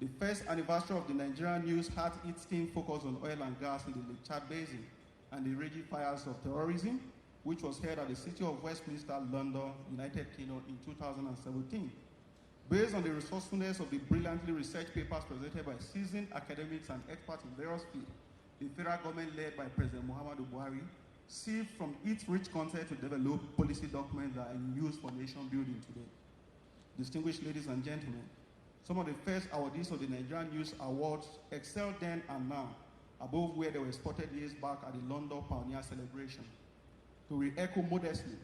The first anniversary of the Nigerian news had its theme focused on oil and gas in the Lake Chad Basin and the raging fires of terrorism, which was held at the city of Westminster, London, United Kingdom in 2017. Based on the resourcefulness of the brilliantly researched papers presented by seasoned academics and experts in various fields, the federal government led by President Muhammadu Buhari sieved from its rich content to develop policy documents that are in use for nation building today. Distinguished ladies and gentlemen, some of the first awardees of the Nigerian News Awards excelled then and now, above where they were spotted years back at the London Pioneer Celebration. To re-echo modestly,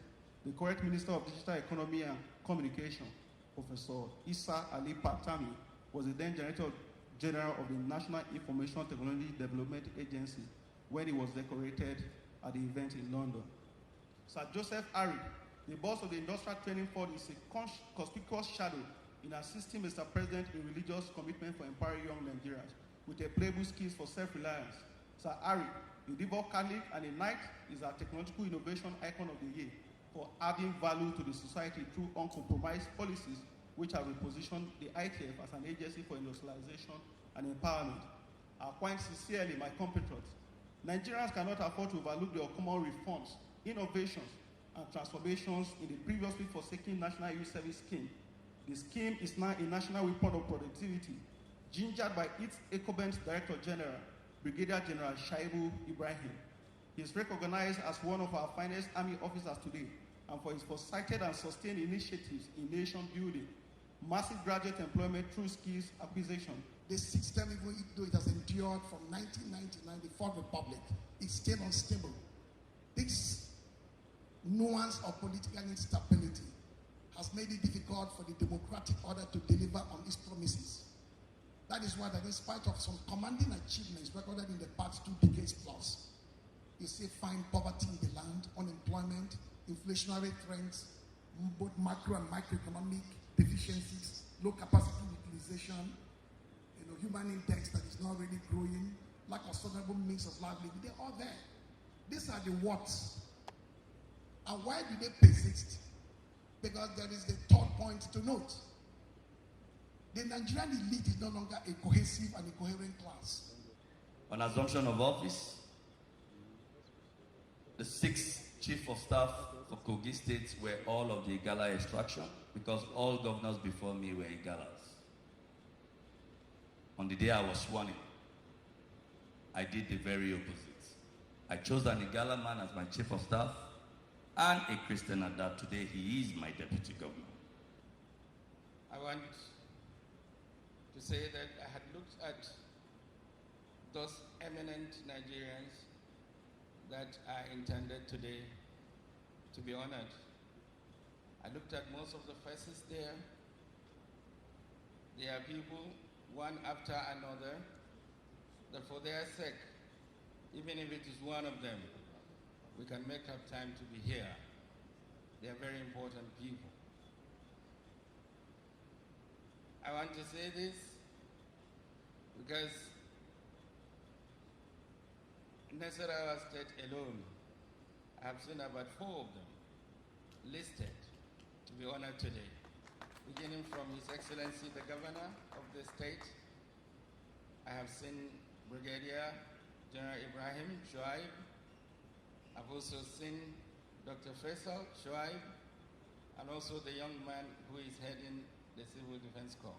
the current Minister of Digital Economy and Communication, Professor Issa Ali Patami, was the then Director General of the National Information Technology Development Agency when he was decorated at the event in London. Sir Joseph Ari, the boss of the Industrial Training Fund, is a conspicuous shadow in assisting Mr. President in religious commitment for empowering young Nigerians with a playbook skills for self-reliance. Sir Ari, a devout Catholic and a knight, is our technological innovation icon of the year for adding value to the society through uncompromised policies which have repositioned the ITF as an agency for industrialization and empowerment. Quite sincerely, my compatriots, Nigerians cannot afford to overlook the common reforms, innovations, and transformations in the previously forsaken National Youth Service Scheme. The scheme is now a national weapon of productivity, gingered by its incumbent Director General, Brigadier General Shaibu Ibrahim. He is recognized as one of our finest Army officers today, and for his foresighted and sustained initiatives in nation building, massive graduate employment through skills acquisition. The system, even though it has endured from 1999, the Fourth Republic, is still unstable. This nuance of political instability has made it difficult for the democratic order to deliver on its promises. That is why, that in spite of some commanding achievements recorded in the past 2 decades plus, you still find poverty in the land, unemployment, inflationary trends, both macro and microeconomic deficiencies, low capacity utilization, human index that is not really growing, lack of sustainable means of livelihood. They're all there. These are the what's. And why do they persist? Because there is the third point to note. The Nigerian elite is no longer a cohesive and a coherent class. On assumption of office, the 6 chief of staff for Kogi State were all of the Igala extraction, because all governors before me were Igalas. On the day I was sworn in, I did the very opposite. I chose an Igala man as my chief of staff, and a Christian at that. Today, he is my deputy governor. I want to say that I had looked at those eminent Nigerians that are intended today to be honored. I looked at most of the faces there. There are people, one after another, that for their sake, even if it is one of them, we can make up time to be here. They are very important people. I want to say this because in Nasarawa State alone, I have seen about 4 of them listed to be honored today, beginning from His Excellency the Governor of the state. I have seen Brigadier General Ibrahim Shoaib. I've also seen Dr. Faisal Shoaib, and also the young man who is heading the Civil Defense Corps.